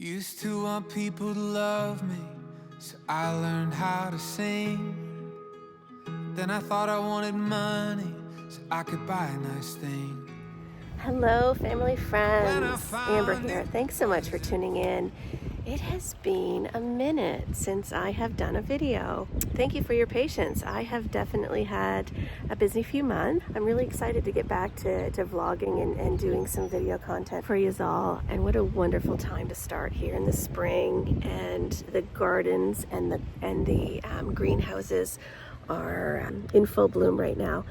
Used to want people to love me, so I learned how to sing. Then I thought I wanted money, so I could buy a nice thing. Hello, family, friends. Amber here. Thanks so much for tuning in. It has been a minute since I have done a video. Thank you for your patience. I have definitely had a busy few months. I'm really excited to get back to vlogging and doing some video content for you all. And what a wonderful time to start here in the spring. And the gardens and the greenhouses are in full bloom right now.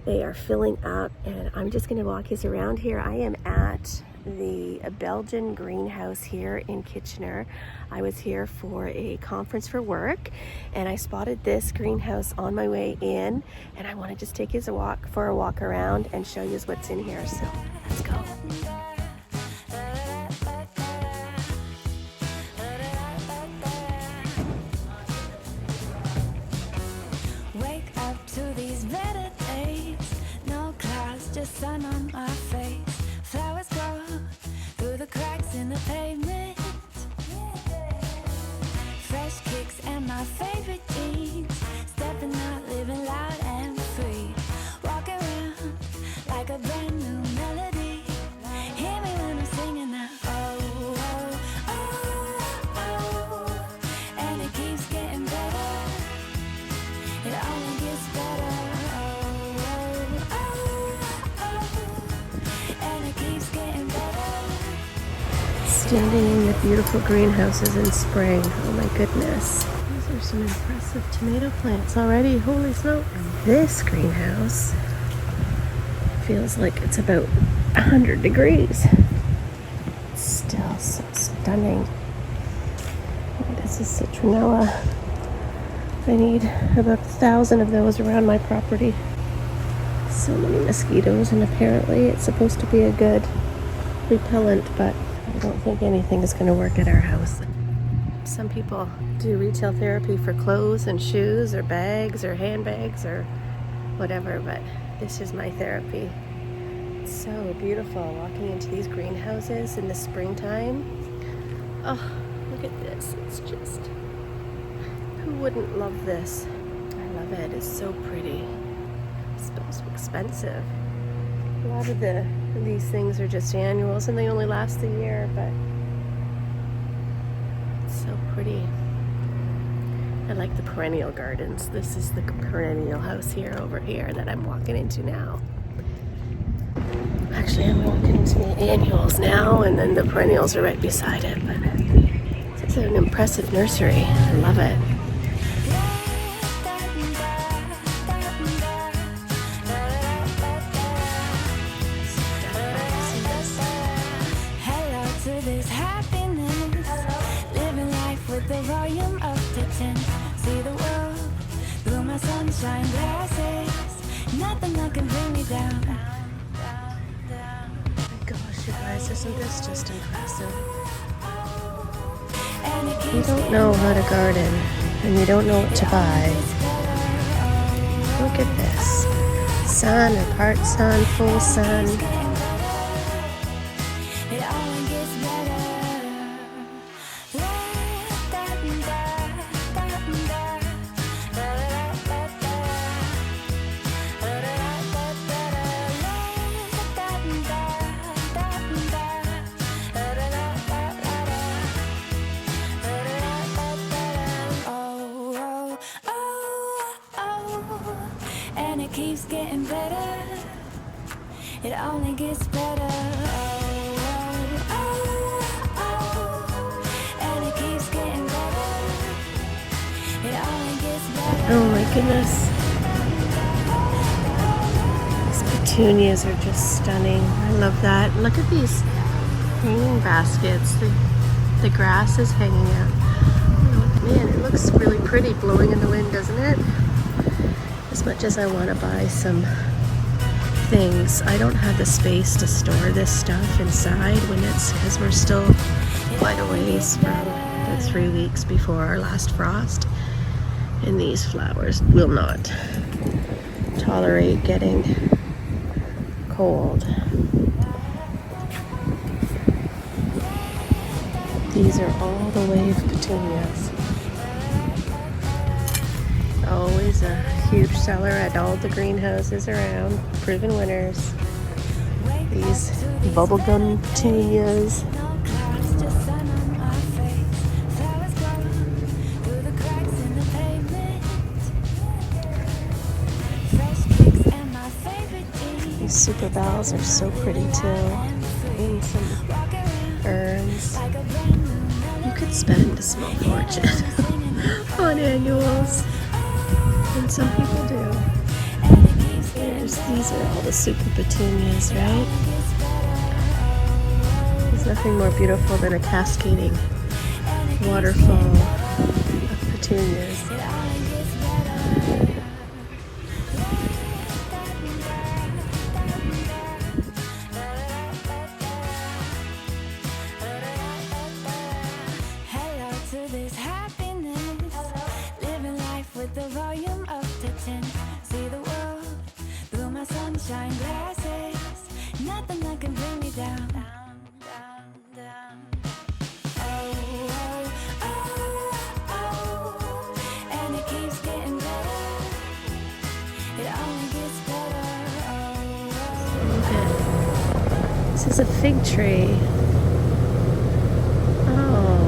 They are filling up, and I'm just going to walk you around here. I am at the Belgian greenhouse here in Kitchener. I was here for a conference for work, and I spotted this greenhouse on my way in, and I want to just take you for a walk around and show you what's in here. So let's go. Wake up to these better days. No clouds, just sun on my face. Flowers grow through the cracks in the pavement. Fresh kicks and my favorite jeans. Stepping out, living loud and free. Walk around like a brand new melody. Hear me when I'm singing now. Oh, oh, oh, oh. And it keeps getting better. It only gets better. Oh, oh, oh. And it keeps getting better. Standing in the beautiful greenhouses in spring. Oh my goodness. These are some impressive tomato plants already. Holy smoke. This greenhouse feels like it's about 100 degrees. It's still so stunning. This is citronella. I need about 1,000 of those around my property. So many mosquitoes, and apparently it's supposed to be a good repellent, but I don't think anything is going to work at our house. Some people do retail therapy for clothes and shoes or bags or handbags or whatever, but this is my therapy. It's so beautiful walking into these greenhouses in the springtime. Oh, look at this. It's just, who wouldn't love this? I love it. It's so pretty. It's so expensive. A lot of these things are just annuals and they only last a year, but it's so pretty. I like the perennial gardens. This is the perennial house over here that I'm walking into now. Actually, I'm walking into the annuals now, and then the perennials are right beside it, but it's an impressive nursery. I love it. This happiness, living life with the volume up to 10. See the world through my sunshine glasses. Nothing that can bring me down. My gosh, you guys, isn't this just impressive? You don't know how to garden, and you don't know what to buy. Look at this. Sun or part sun, full sun. And it keeps getting better. It only gets better. Oh, oh, oh. And it keeps getting better. It only gets better. Oh my goodness. These petunias are just stunning. I love that. Look at these hanging baskets. The grass is hanging out. Oh, man, it looks really pretty blowing in the wind, doesn't it? As much as I want to buy some things, I don't have the space to store this stuff inside because we're still quite a ways from the 3 weeks before our last frost, and these flowers will not tolerate getting cold. These are all the wave petunias. Always a huge seller at all the greenhouses around. Proven winners. These bubblegum petunias. No clouds, just sun on my face. Flowers grow through the cracks in the pavement. Fresh kicks and my favorite jeans. These super bells are so pretty too. And some urns. You could spend a small fortune on annuals. And some people do. These are all the super petunias, right? There's nothing more beautiful than a cascading waterfall of petunias. Hello to this happiness. Living life with the volume up to 10. See the world through my sunshine glasses. Nothing that can bring me down. Down, down, down. Oh, oh, oh, oh. And it keeps getting better. It only gets better. Oh, Look at, this is a fig tree. Oh.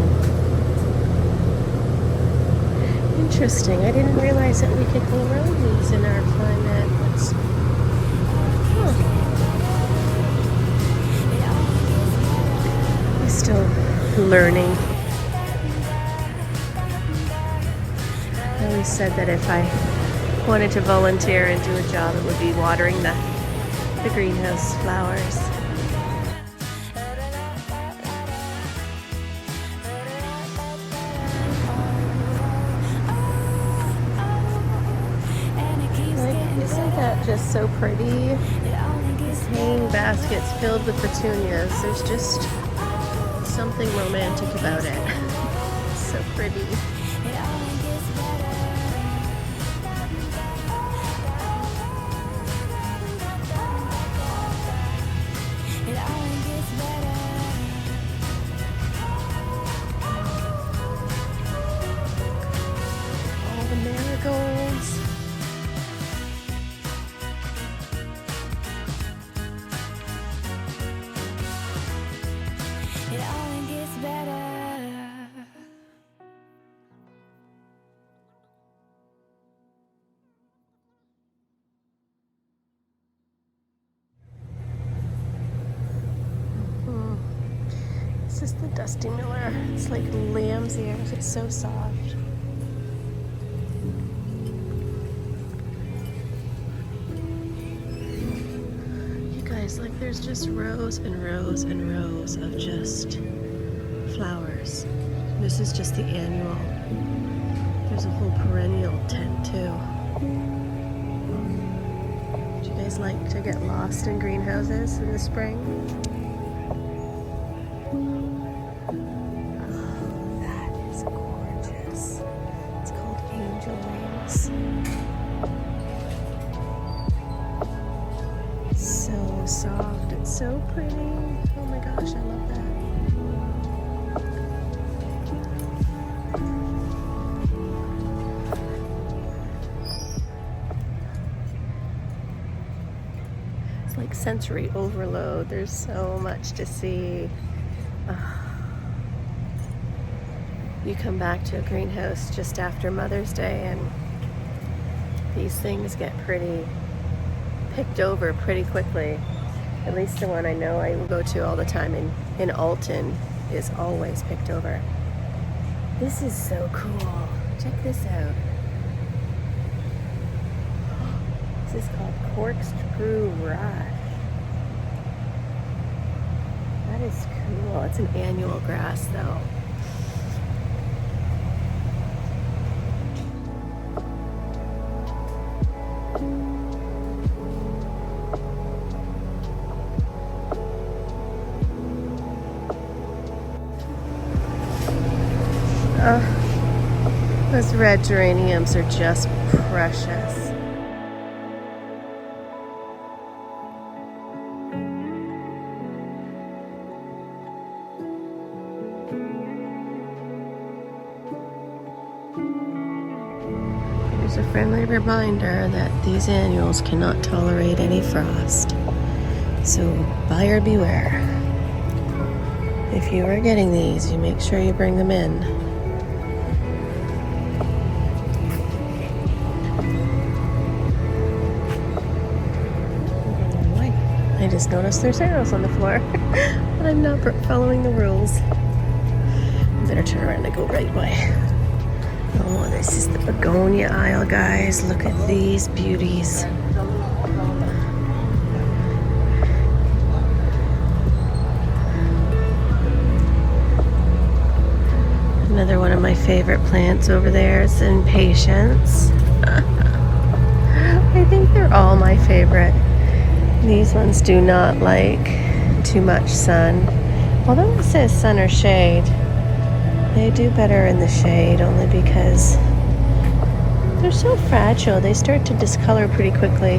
Interesting. I didn't realize that we could grow these in our climate. That's, I'm still learning. I always said that if I wanted to volunteer and do a job, it would be watering the greenhouse flowers. Isn't that just so pretty? These hanging baskets filled with petunias. There's just something romantic about it. So pretty. All the marigolds. it only gets better. This is the Dusty Miller. It's like lamb's ears. It's so soft. You guys, like there's just rows and rows and rows of just flowers. This is just the annual. There's a whole perennial tent too. Do you guys like to get lost in greenhouses in the spring? So soft, it's so pretty. Oh my gosh, I love that. It's like sensory overload. There's so much to see. You come back to a greenhouse just after Mother's Day and these things get pretty picked over pretty quickly. At least the one I know I go to all the time in Alton is always picked over. This is so cool. Check this out. This is called Corkscrew Rush. That is cool. It's an annual grass though. Those red geraniums are just precious. Here's a friendly reminder that these annuals cannot tolerate any frost. So buyer beware. If you are getting these, you make sure you bring them in. I just noticed there's arrows on the floor. I'm not following the rules. I better turn around and go right way. Oh, this is the begonia aisle, guys. Look at these beauties. Another one of my favorite plants over there is impatiens. I think they're all my favorite. These ones do not like too much sun. Although it says sun or shade, they do better in the shade only because they're so fragile. They start to discolor pretty quickly.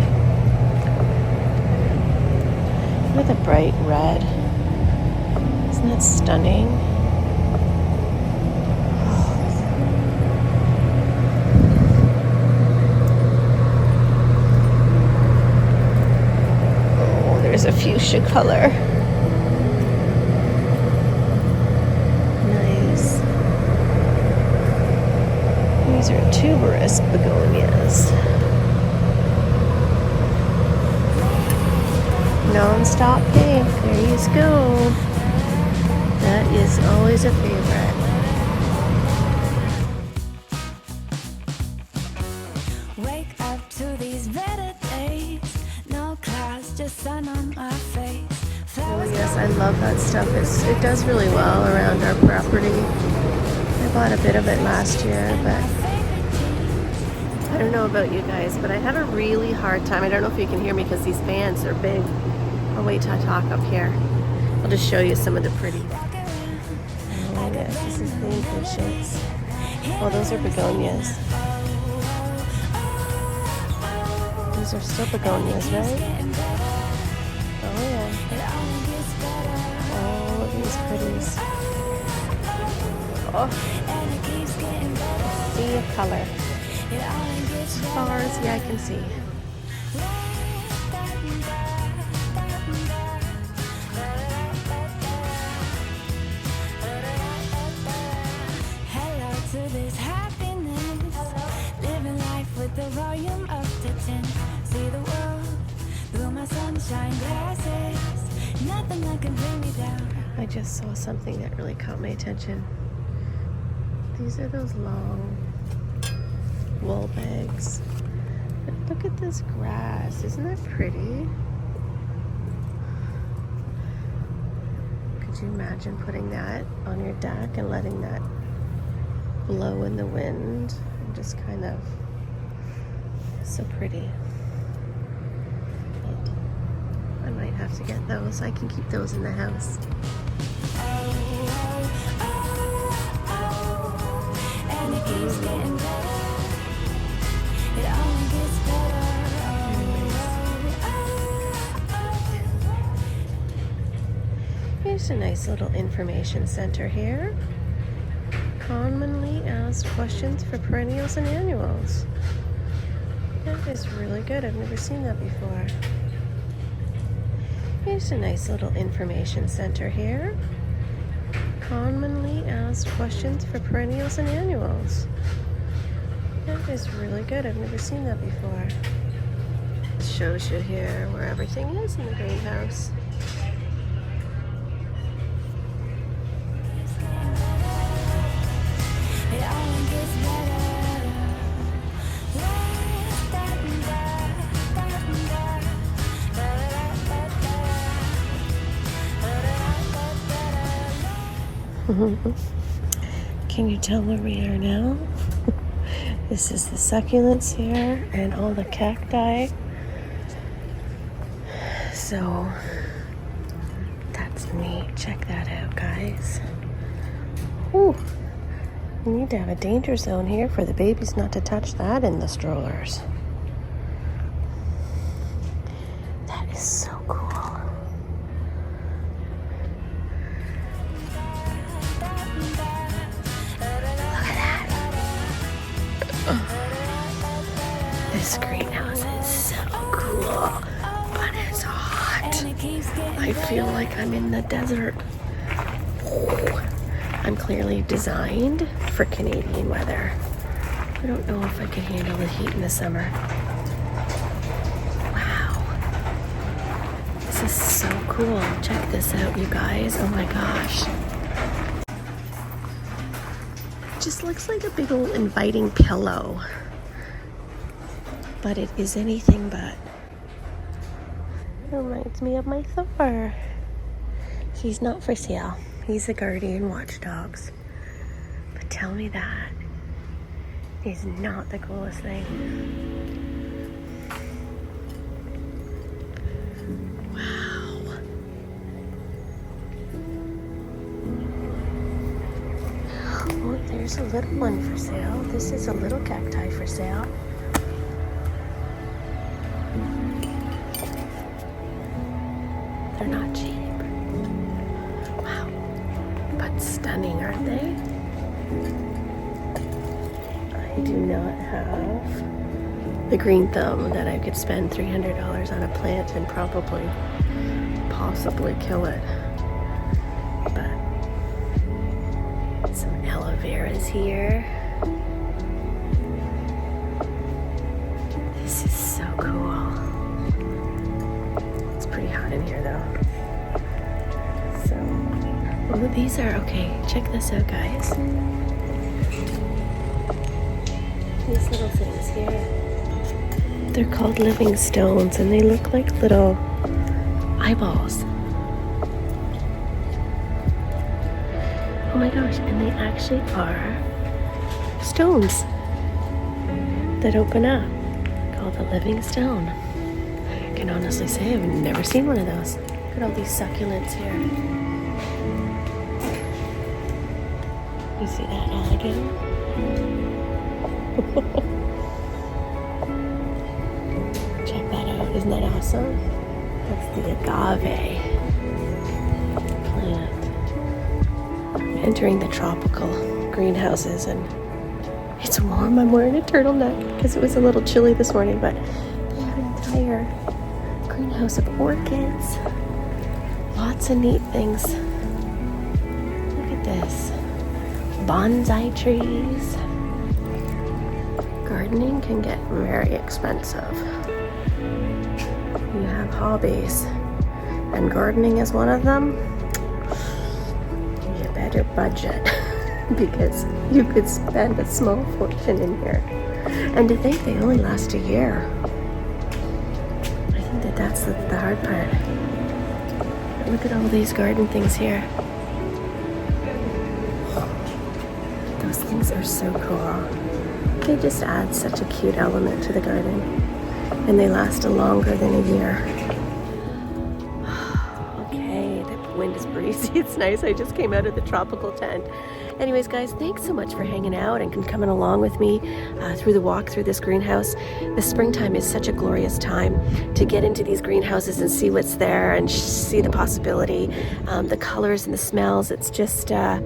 Look at the bright red. Isn't that stunning? There's a fuchsia color. Nice. These are tuberous begonias. Non-stop pink. There you go. That is always a favorite. Wake up to these better days. No clouds, just sun on my face. Oh yes, I love that stuff. It does really well around our property. I bought a bit of it last year, but I don't know about you guys, but I have a really hard time. I don't know if you can hear me because these fans are big. I'll wait till I talk up here. I'll just show you some of the pretty. Oh yes, this is the impatiens. Oh, those are begonias. These are still begonias, right? Oh yeah. All of these pretties. Oh. Sea of color. As far as the eye can see. Hello to this happiness. Living life with the volume up to 10. See the world through my sunshine glasses. Nothing that can bring me down. I just saw something that really caught my attention. These are those long wool bags. But look at this grass. Isn't that pretty? Could you imagine putting that on your deck and letting that blow in the wind? And just kind of so pretty. But I might have to get those. I can keep those in the house. And it keeps getting better. It only gets better. Here's a nice little information center here. Commonly asked questions for perennials and annuals. That is really good. I've never seen that before. Here's a nice little information center here. Commonly asked questions for perennials and annuals. That is really good. I've never seen that before. It shows you here where everything is in the greenhouse. It only gets better. Can you tell where we are now? This is the succulents here and all the cacti. So that's neat. Check that out, guys. Ooh, we need to have a danger zone here for the babies not to touch that in the strollers. That is so cool. This greenhouse is so cool, but it's hot. I feel like I'm in the desert. I'm clearly designed for Canadian weather. I don't know if I can handle the heat in the summer. Wow. This is so cool. Check this out, you guys. Oh my gosh. It just looks like a big old inviting pillow. But it is anything but. It reminds me of my Thor. He's not for sale. He's a guardian watchdogs. But tell me that is not the coolest thing. Wow. Oh, there's a little one for sale. This is a little cacti for sale. They're not cheap. Wow. But stunning, aren't they? I do not have the green thumb that I could spend $300 on a plant and possibly kill it. But some aloe veras here. This is so cool. It's pretty hot in here though. So, oh, these are okay. Check this out, guys. These little things here. They're called living stones and they look like little eyeballs. Oh my gosh, and they actually are stones that open up, called a living stone. I can honestly say I've never seen one of those. Look at all these succulents here. You see that alligator? Check that out. Isn't that awesome? That's the agave plant. Entering the tropical greenhouses, and it's warm. I'm wearing a turtleneck because it was a little chilly this morning, but they have an entire greenhouse of orchids. Lots of neat things. Look at this. Bonsai trees. Gardening can get very expensive. You have hobbies, and gardening is one of them. You better budget because you could spend a small fortune in here. And to think they only last a year. I think that's the hard part. Look at all these garden things here. Those things are so cool. They just add such a cute element to the garden. And they last longer than a year. Okay, the wind is breezy. It's nice. I just came out of the tropical tent. Anyways, guys, thanks so much for hanging out and coming along with me through the walk through this greenhouse. The springtime is such a glorious time to get into these greenhouses and see what's there and see the possibility, the colors and the smells. It's just a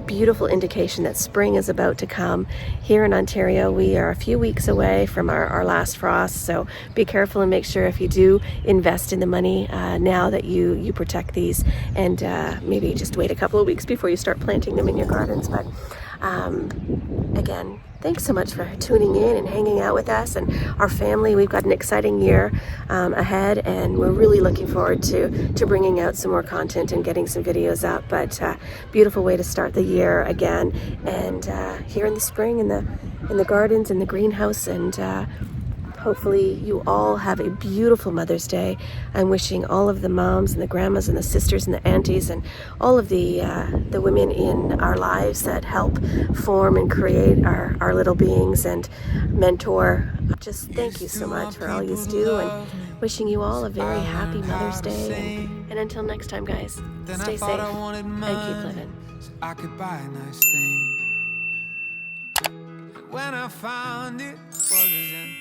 beautiful indication that spring is about to come. Here in Ontario, we are a few weeks away from our last frost, so be careful and make sure if you do invest in the money now that you protect these, and maybe just wait a couple of weeks before you start planting them in your gardens. But again, thanks so much for tuning in and hanging out with us and our family. We've got an exciting year ahead, and we're really looking forward to bringing out some more content and getting some videos up. But beautiful way to start the year again, and here in the spring in the gardens, in the greenhouse, and hopefully you all have a beautiful Mother's Day. I'm wishing all of the moms and the grandmas and the sisters and the aunties and all of the women in our lives that help form and create our little beings and mentor. Just thank you so much for all you do, and wishing you all a very happy Mother's Day. And until next time, guys, stay safe and keep living. So I could buy a nice thing. When I found it, was